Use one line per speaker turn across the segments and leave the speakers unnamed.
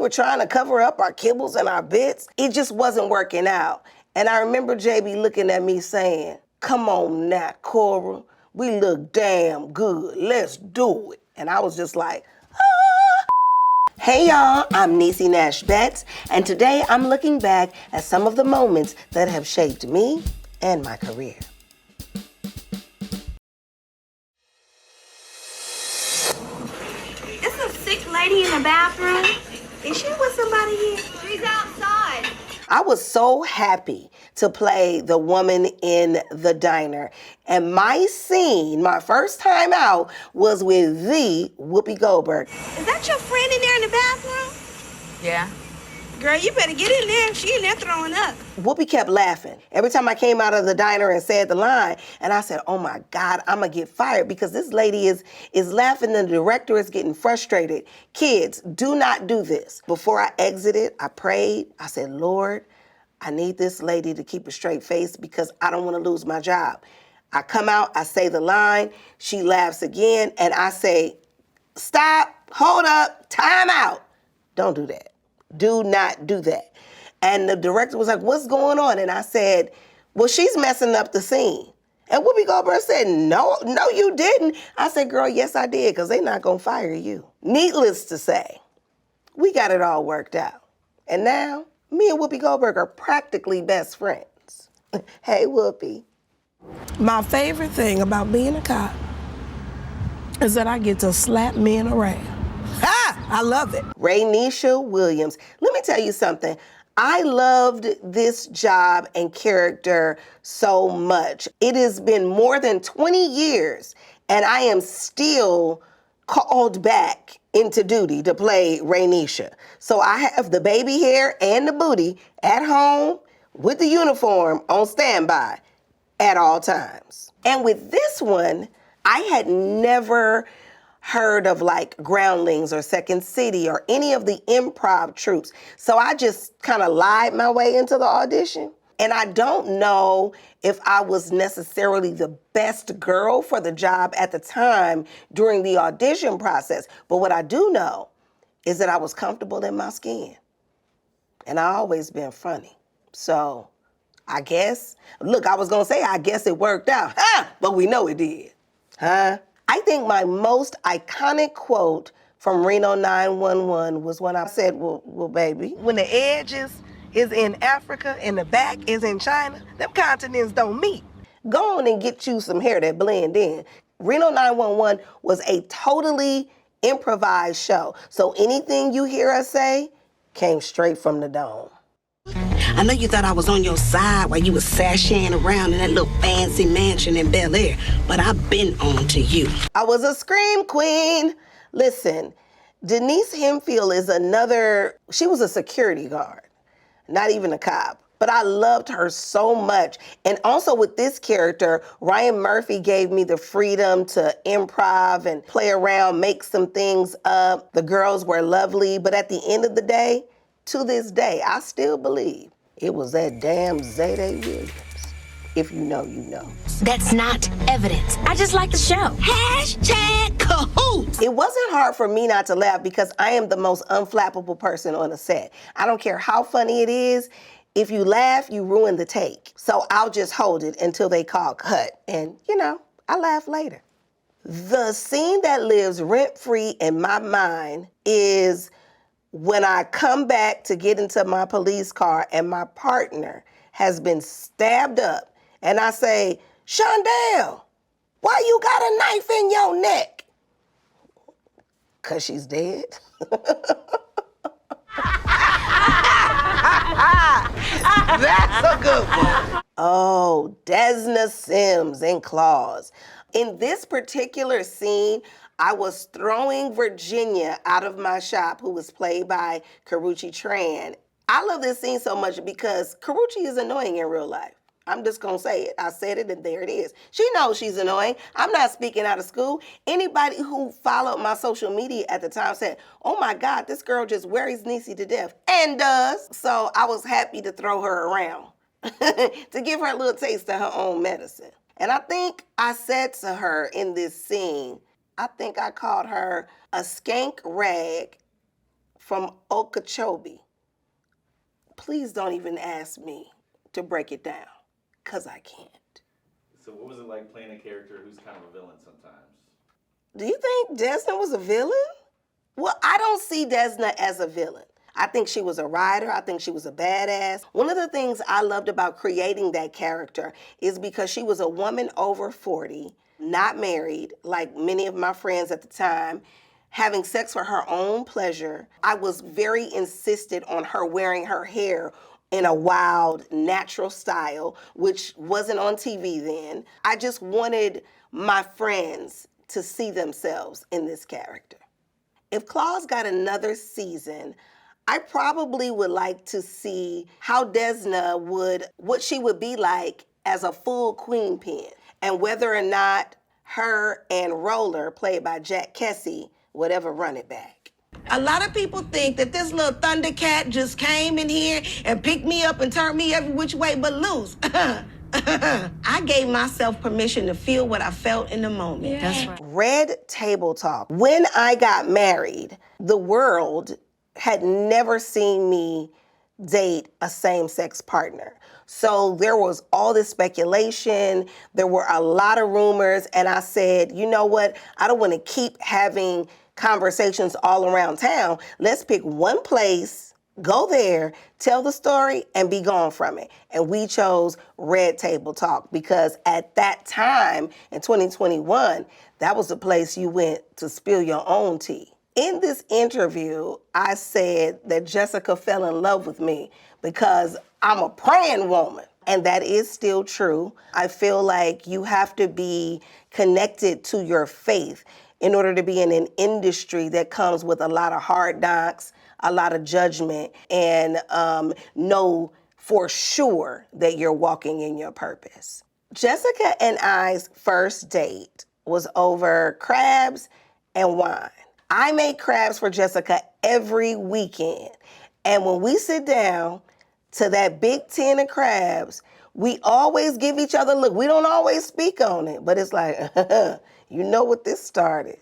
were trying to cover up our kibbles and our bits. It just wasn't working out. And I remember JB looking at me saying, come on now, Cora, we look damn good. Let's do it. And I was just like, ah. Hey y'all, I'm Niecy Nash-Betts, and today I'm looking back at some of the moments that have shaped me and my career.
It's a sick lady in the bathroom. Is she with somebody here? She's outside.
I was so happy to play the woman in the diner. And my scene, my first time out, was with the Whoopi Goldberg.
Is that your friend in there in the bathroom?
Yeah.
Girl, you better get in there. She in there throwing up.
Whoopi kept laughing every time I came out of the diner and said the line. And I said, oh my God, I'm gonna get fired because this lady is laughing and the director is getting frustrated. Kids, do not do this. Before I exited, I prayed. I said, Lord, I need this lady to keep a straight face because I don't wanna lose my job. I come out, I say the line, she laughs again, and I say, stop, hold up, time out. Don't do that. Do not do that. And the director was like, what's going on? And I said, well, she's messing up the scene. And Whoopi Goldberg said, no, you didn't. I said, girl, yes, I did, because they're not going to fire you. Needless to say, we got it all worked out. And now, me and Whoopi Goldberg are practically best friends. Hey, Whoopi.
My favorite thing about being a cop is that I get to slap men around. I love it.
Raynisha Williams. Let me tell you something. I loved this job and character so much. It has been more than 20 years, and I am still called back into duty to play Raynisha. So I have the baby hair and the booty at home with the uniform on standby at all times. And with this one, I had never heard of like Groundlings or Second City or any of the improv troupes. So I just kind of lied my way into the audition. And I don't know if I was necessarily the best girl for the job at the time during the audition process. But what I do know is that I was comfortable in my skin. And I always been funny. So I guess, look, I was gonna say, I guess it worked out. But we know it did. I think my most iconic quote from Reno 911 was when I said, well, baby, when the edges is in Africa and the back is in China, them continents don't meet. Go on and get you some hair that blend in. Reno 911 was a totally improvised show. So anything you hear us say came straight from the dome.
I know you thought I was on your side while you was sashaying around in that little fancy mansion in Bel Air, but I've been on to you.
I was a scream queen. Listen, Denise Hemphill is she was a security guard, not even a cop. But I loved her so much. And also with this character, Ryan Murphy gave me the freedom to improv and play around, make some things up. The girls were lovely, but at the end of the day, to this day, I still believe it was that damn Zayday Williams. If you know, you know.
That's not evidence. I just like the show.
Hashtag cahoots.
It wasn't hard for me not to laugh because I am the most unflappable person on the set. I don't care how funny it is. If you laugh, you ruin the take. So I'll just hold it until they call cut. And, I laugh later. The scene that lives rent-free in my mind is when I come back to get into my police car and my partner has been stabbed up and I say, Shondell, why you got a knife in your neck? 'Cause she's dead. That's a good one. Oh, Desna Sims in Claws. In this particular scene, I was throwing Virginia out of my shop, who was played by Karrueche Tran. I love this scene so much because Karrueche is annoying in real life. I'm just gonna say it. I said it and there it is. She knows she's annoying. I'm not speaking out of school. Anybody who followed my social media at the time said, oh my God, this girl just worries Niecy to death, and does. So I was happy to throw her around to give her a little taste of her own medicine. And I think I said to her in this scene, I think I called her a skank rag from Okeechobee. Please don't even ask me to break it down, because I can't.
So what was it like playing a character who's kind of a villain sometimes?
Do you think Desna was a villain? Well, I don't see Desna as a villain. I think she was a writer. I think she was a badass. One of the things I loved about creating that character is because she was a woman over 40, not married, like many of my friends at the time, having sex for her own pleasure. I was very insistent on her wearing her hair in a wild, natural style, which wasn't on TV then. I just wanted my friends to see themselves in this character. If Claus got another season, I probably would like to see how Desna what she would be like as a full queen pin, and whether or not her and Roller, played by Jack Kessie, would ever run it back.
A lot of people think that this little Thundercat just came in here and picked me up and turned me every which way but loose. I gave myself permission to feel what I felt in the moment.
Yeah. That's right.
Red Table Talk. When I got married, the world had never seen me date a same-sex partner. So there was all this speculation, there were a lot of rumors, and I said, you know what, I don't want to keep having conversations all around town. Let's pick one place, go there, tell the story, and be gone from it. And we chose Red Table Talk because at that time, in 2021, that was the place you went to spill your own tea. In this interview, I said that Jessica fell in love with me because I'm a praying woman. And that is still true. I feel like you have to be connected to your faith in order to be in an industry that comes with a lot of hard knocks, a lot of judgment, and know for sure that you're walking in your purpose. Jessica and I's first date was over crabs and wine. I make crabs for Jessica every weekend. And when we sit down to that big tin of crabs, we always give each other a look. We don't always speak on it, but it's like, you know what this started.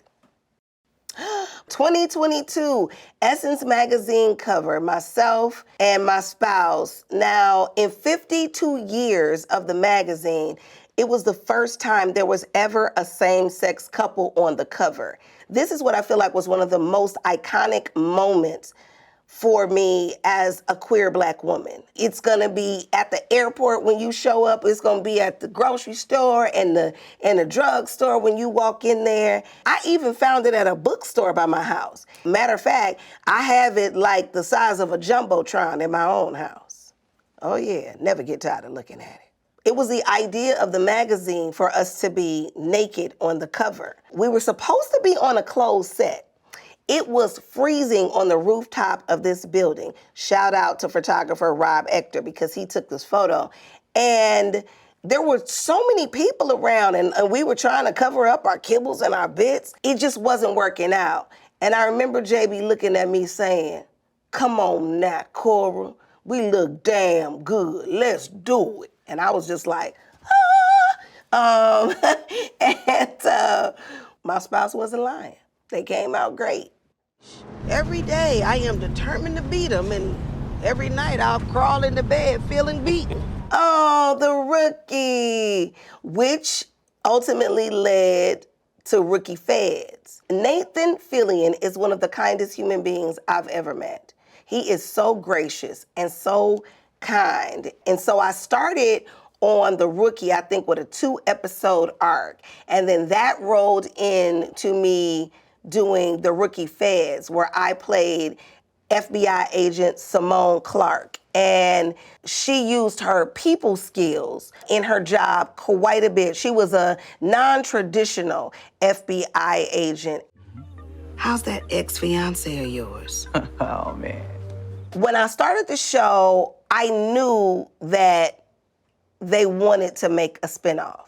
2022, Essence magazine cover, myself and my spouse. Now, in 52 years of the magazine, it was the first time there was ever a same-sex couple on the cover. This is what I feel like was one of the most iconic moments for me as a queer Black woman. It's gonna be at the airport when you show up. It's gonna be at the grocery store and the drugstore when you walk in there. I even found it at a bookstore by my house. Matter of fact, I have it like the size of a Jumbotron in my own house. Oh yeah, never get tired of looking at it. It was the idea of the magazine for us to be naked on the cover. We were supposed to be on a closed set. It was freezing on the rooftop of this building. Shout out to photographer Rob Ector because he took this photo. And there were so many people around and we were trying to cover up our kibbles and our bits. It just wasn't working out. And I remember JB looking at me saying, "Come on now, Cora, we look damn good. Let's do it." And I was just like, ah. And my spouse wasn't lying. They came out great.
Every day I am determined to beat them, and every night I'll crawl into bed feeling beaten.
Oh, The Rookie, which ultimately led to Rookie Feds. Nathan Fillion is one of the kindest human beings I've ever met. He is so gracious and so kind. And so I started on The Rookie, I think, with a 2-episode arc. And then that rolled into me doing The Rookie Feds, where I played FBI agent Simone Clark. And she used her people skills in her job quite a bit. She was a non-traditional FBI agent.
How's that ex-fiance of yours?
Oh, man.
When I started the show, I knew that they wanted to make a spinoff,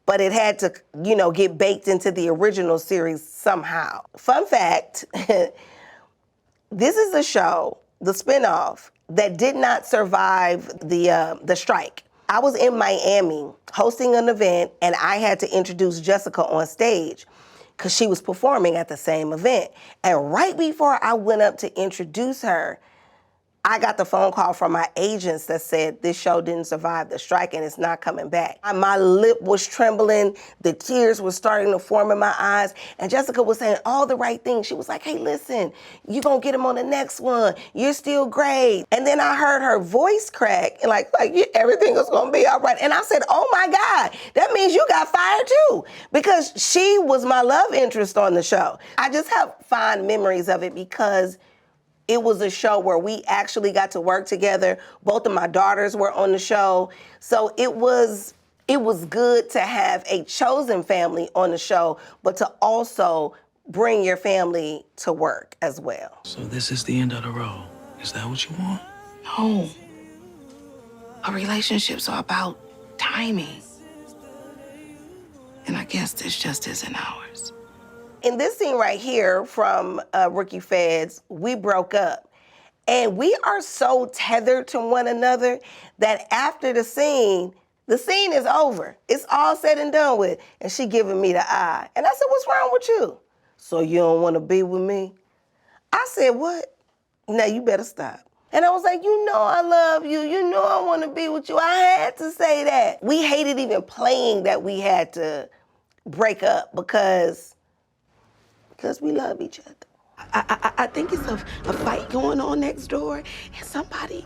but it had to, get baked into the original series somehow. Fun fact, this is a show, the spinoff, that did not survive the strike. I was in Miami hosting an event and I had to introduce Jessica on stage. because she was performing at the same event. And right before I went up to introduce her, I got the phone call from my agents that said this show didn't survive the strike and it's not coming back. My lip was trembling, the tears were starting to form in my eyes, and Jessica was saying all the right things. She was like, hey, listen, you're gonna get him on the next one. You're still great. And then I heard her voice crack, and like yeah, everything was gonna be all right. And I said, oh my God, that means you got fired too, because she was my love interest on the show. I just have fond memories of it because it was a show where we actually got to work together. Both of my daughters were on the show. So it was good to have a chosen family on the show, but to also bring your family to work as well.
So this is the end of the road. Is that what you want?
No. Our relationships are about timing. And I guess this just isn't ours.
In this scene right here from Rookie Feds, we broke up. And we are so tethered to one another that after the scene is over. It's all said and done with. And she giving me the eye. And I said, what's wrong with you? So you don't want to be with me? I said, what? Now you better stop. And I was like, you know I love you. You know I want to be with you. I had to say that. We hated even playing that we had to break up because we love each other.
I think it's a fight going on next door, and somebody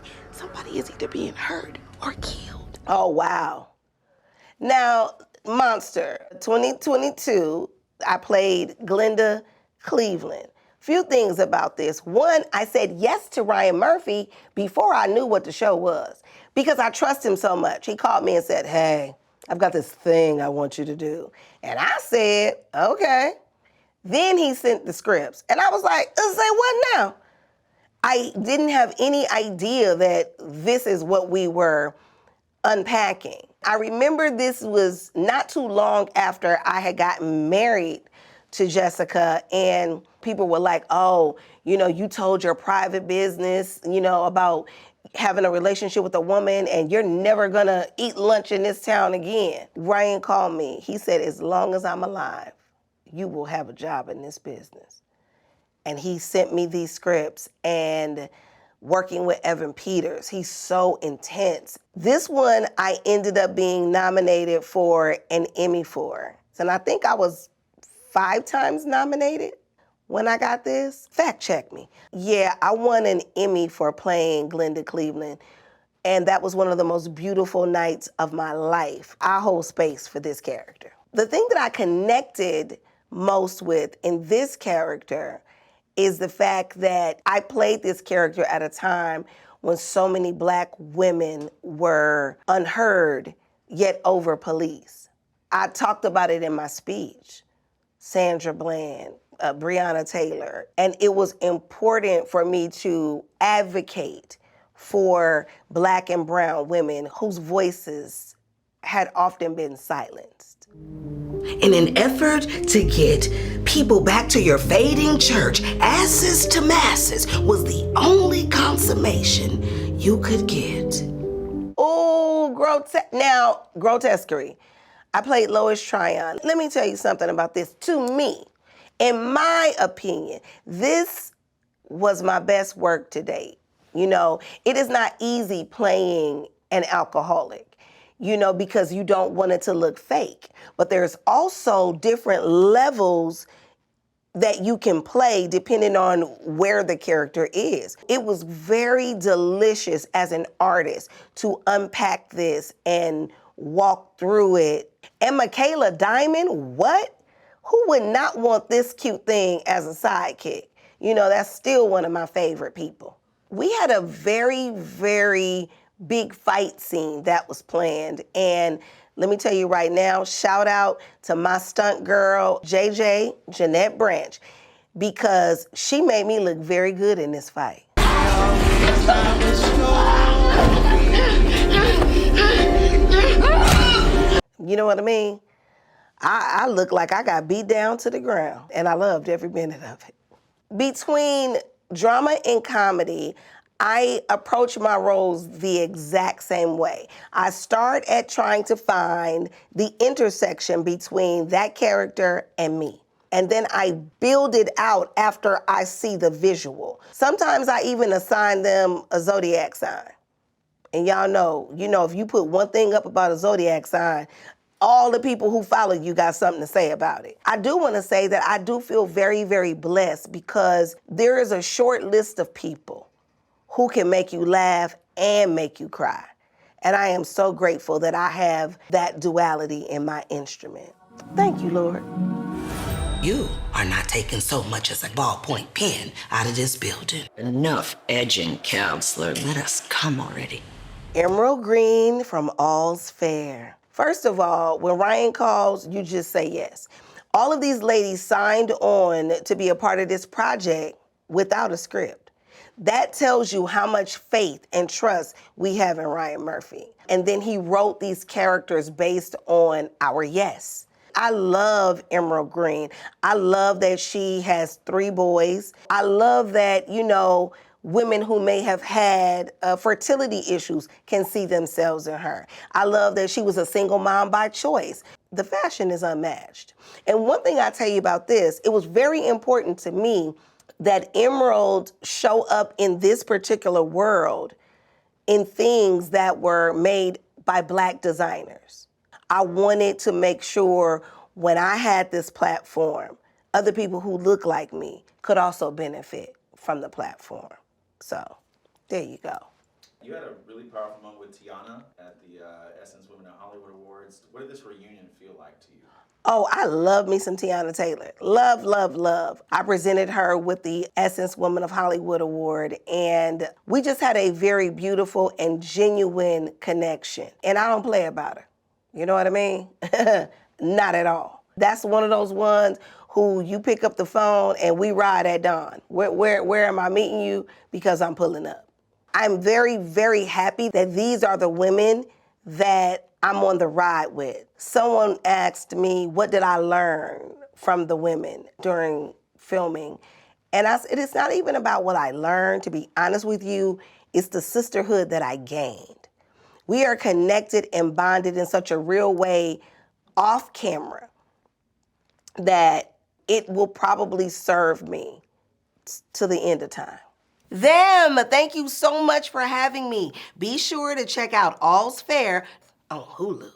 is either being hurt or killed.
Oh, wow. Now, Monster, 2022, I played Glenda Cleveland. Few things about this. One, I said yes to Ryan Murphy before I knew what the show was because I trust him so much. He called me and said, hey, I've got this thing I want you to do. And I said, okay. Then he sent the scripts. And I was like, say what now? I didn't have any idea that this is what we were unpacking. I remember this was not too long after I had gotten married to Jessica, and people were like, oh, you told your private business, about having a relationship with a woman and you're never gonna eat lunch in this town again. Ryan called me. He said, as long as I'm alive, you will have a job in this business. And he sent me these scripts, and working with Evan Peters, he's so intense. This one I ended up being nominated for an Emmy for. And I think I was 5 times nominated when I got this. Fact check me. Yeah, I won an Emmy for playing Glenda Cleveland, and that was one of the most beautiful nights of my life. I hold space for this character. The thing that I connected most with in this character is the fact that I played this character at a time when so many Black women were unheard, yet over-policed. I talked about it in my speech. Sandra Bland, Breonna Taylor, and it was important for me to advocate for Black and brown women whose voices had often been silenced.
In an effort to get people back to your fading church, asses to masses was the only consummation you could get.
Oh, Grotescerie. I played Lois Tryon. Let me tell you something about this. To me, in my opinion, this was my best work to date. It is not easy playing an alcoholic, because you don't want it to look fake. But there's also different levels that you can play depending on where the character is. It was very delicious as an artist to unpack this and walk through it. And Michaela Diamond, what? Who would not want this cute thing as a sidekick? That's still one of my favorite people. We had a very, very big fight scene that was planned. And let me tell you right now, shout out to my stunt girl, JJ, Jeanette Branch, because she made me look very good in this fight. You know what I mean? I look like I got beat down to the ground, and I loved every minute of it. Between drama and comedy, I approach my roles the exact same way. I start at trying to find the intersection between that character and me. and then I build it out after I see the visual. Sometimes I even assign them a zodiac sign. And y'all know, if you put one thing up about a zodiac sign, all the people who follow you got something to say about it. I do want to say that I do feel very, very blessed because there is a short list of people who can make you laugh and make you cry. And I am so grateful that I have that duality in my instrument. Thank you, Lord.
You are not taking so much as a ballpoint pen out of this building.
Enough edging, counselor. Let us come already.
Emerald Green from All's Fair. First of all, when Ryan calls, you just say yes. All of these ladies signed on to be a part of this project without a script. That tells you how much faith and trust we have in Ryan Murphy. And then he wrote these characters based on our yes. I love Emerald Green. I love that she has 3 boys. I love that, women who may have had fertility issues can see themselves in her. I love that she was a single mom by choice. The fashion is unmatched. And one thing I tell you about this, it was very important to me that Emerald show up in this particular world in things that were made by Black designers. I wanted to make sure when I had this platform, other people who look like me could also benefit from the platform. So, there you go.
You had a really powerful moment with Tiana at the Essence Women in Hollywood Awards. What did this reunion feel like to you?
Oh, I love me some Tiana Taylor. Love, love, love. I presented her with the Essence Women of Hollywood Award, and we just had a very beautiful and genuine connection. And I don't play about her. You know what I mean? Not at all. That's one of those ones who you pick up the phone and we ride at dawn. Where am I meeting you? Because I'm pulling up. I'm very, very happy that these are the women that I'm on the ride with. Someone asked me, what did I learn from the women during filming? And I said, it's not even about what I learned, to be honest with you, it's the sisterhood that I gained. We are connected and bonded in such a real way off camera that it will probably serve me to the end of time. Them, thank you so much for having me. Be sure to check out All's Fair on Hulu.